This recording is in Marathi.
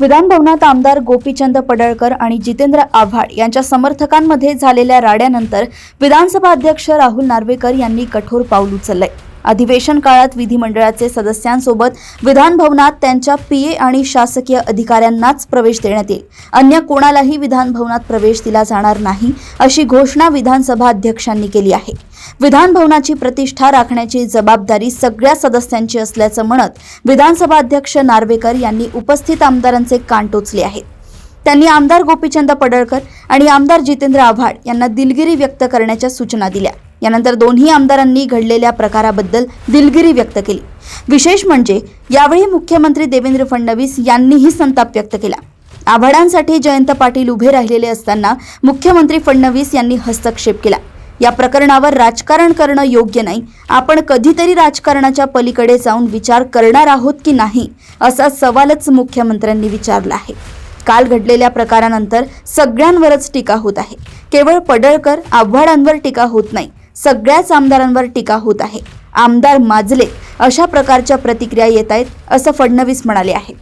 विधान भवनात आमदार गोपीचंद पडळकर आणि जितेंद्र आव्हाड यांच्या समर्थकांमध्ये झालेल्या राड्यानंतर विधानसभा अध्यक्ष राहुल नार्वेकर यांनी कठोर पाऊल उचलले। अधिवेशन काळात विधिमंडळाचे सदस्यांसोबत विधान भवनात त्यांच्या पीए आणि शासकीय अधिकाऱ्यांनाच प्रवेश देण्यात येईल, अन्य कोणालाही विधान भवनात प्रवेश दिला जाणार नाही, अशी घोषणा विधानसभा अध्यक्षांनी केली आहे। विधान भवनाची प्रतिष्ठा राखण्याची जबाबदारी सगळ्या सदस्यांची असल्याचं म्हणत विधानसभा अध्यक्ष नार्वेकर यांनी उपस्थित आमदारांचे कान टोचले आहेत। त्यांनी आमदार गोपीचंद पडळकर आणि आमदार जितेंद्र आव्हाड यांना दिलगिरी व्यक्त करण्याच्या सूचना दिल्या। यानंतर दोन्ही आमदारांनी घडलेल्या प्रकाराबद्दल दिलगिरी व्यक्त केली। विशेष म्हणजे यावेळी मुख्यमंत्री देवेंद्र फडणवीस यांनीही संताप व्यक्त केला। आव्हाडांसाठी जयंत पाटील उभे राहिलेले असताना मुख्यमंत्री फडणवीस यांनी हस्तक्षेप केला। या प्रकरणावर राजकारण करणं योग्य नाही, आपण कधीतरी राजकारणाच्या पलीकडे जाऊन विचार करणार आहोत की नाही, असा सवालच मुख्यमंत्र्यांनी विचारला आहे। काल घडलेल्या प्रकारानंतर सगळ्यांवरच टीका होत आहे। केवळ पडळकर आव्हाडांवर टीका होत नाही, सगळ्याच आमदारांवर टीका होत आहे। आमदार माजले अशा प्रकारच्या प्रतिक्रिया येत आहेत, असं फडणवीस म्हणाले आहे।